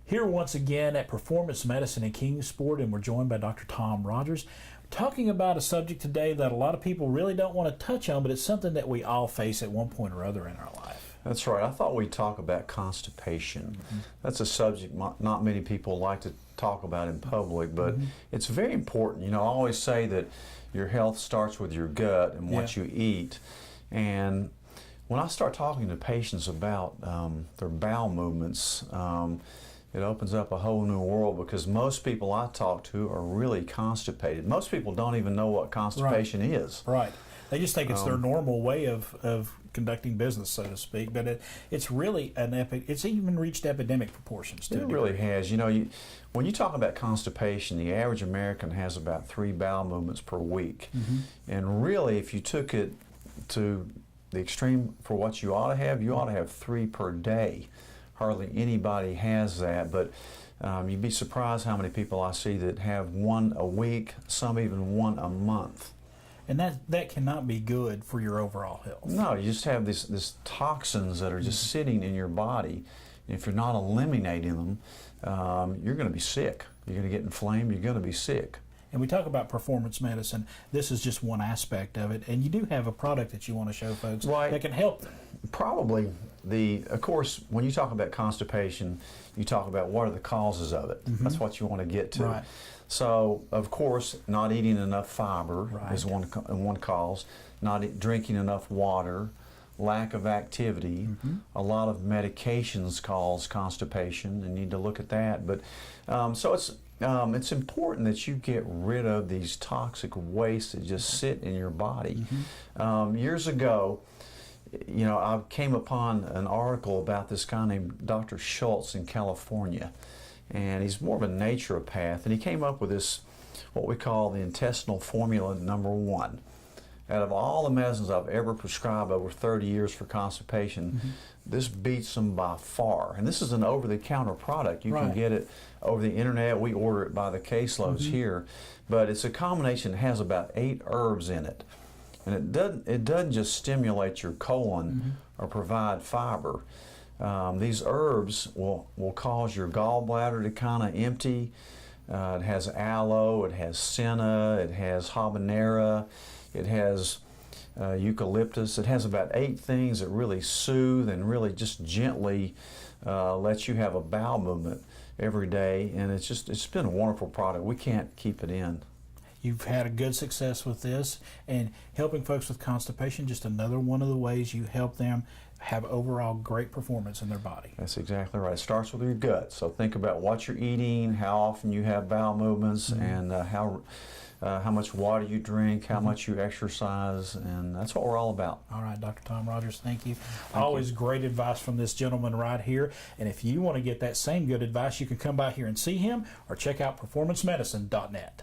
Here once again at Performance Medicine in Kingsport, and we're joined by Dr. Tom Rogers, talking about a subject today that a lot of people really don't want to touch on, but it's something that we all face at one point or other in our life. That's right. I thought we'd talk about constipation. That's a subject not many people like to talk about in public, but it's very important. You know, I always say that your health starts with your gut and what you eat. And when I start talking to patients about their bowel movements, it opens up a whole new world, because most people I talk to are really constipated. Most people don't even know what constipation is. Right. They just think it's their normal way of conducting business, so to speak. But it's really it's even reached epidemic proportions. It really has. You know, when you talk about constipation, the average American has about 3 bowel movements per week. And really, if you took it to the extreme for what you ought to have 3 per day. Hardly anybody has that, but you'd be surprised how many people I see that have 1 a week, some even 1 a month. And that cannot be good for your overall health. No, you just have this toxins that are just sitting in your body. And if you're not eliminating them, you're going to be sick. You're going to get inflamed, you're going to be sick. And we talk about performance medicine. This is just one aspect of it. And you do have a product that you want to show folks that can help them. Probably of course, when you talk about constipation, you talk about what are the causes of it. That's what you want to get to. Right. So, of course, not eating enough fiber is one cause. Not drinking enough water, lack of activity. A lot of medications cause constipation, and need to look at that. But so it's important that you get rid of these toxic wastes that just sit in your body. Years ago, you know, I came upon an article about this guy named Dr. Schultz in California, and he's more of a naturopath, and he came up with this, what we call the intestinal formula #1. Out of all the medicines I've ever prescribed over 30 years for constipation, this beats them by far. And this is an over-the-counter product. You can get it over the internet. We order it by the caseloads here. But it's a combination that has about 8 herbs in it. And it doesn't just stimulate your colon or provide fiber. These herbs will cause your gallbladder to kind of empty. It has aloe, it has senna, it has habanera, it has eucalyptus. It has about 8 things that really soothe and really just gently let you have a bowel movement every day. And it's been a wonderful product. We can't keep it in. You've had a good success with this, and helping folks with constipation, just another one of the ways you help them have overall great performance in their body. That's exactly right. It starts with your gut. So think about what you're eating, how often you have bowel movements, and how much water you drink, how much you exercise, and that's what we're all about. All right, Dr. Tom Rogers, thank you. Always great advice from this gentleman right here. And if you want to get that same good advice, you can come by here and see him, or check out performancemedicine.net.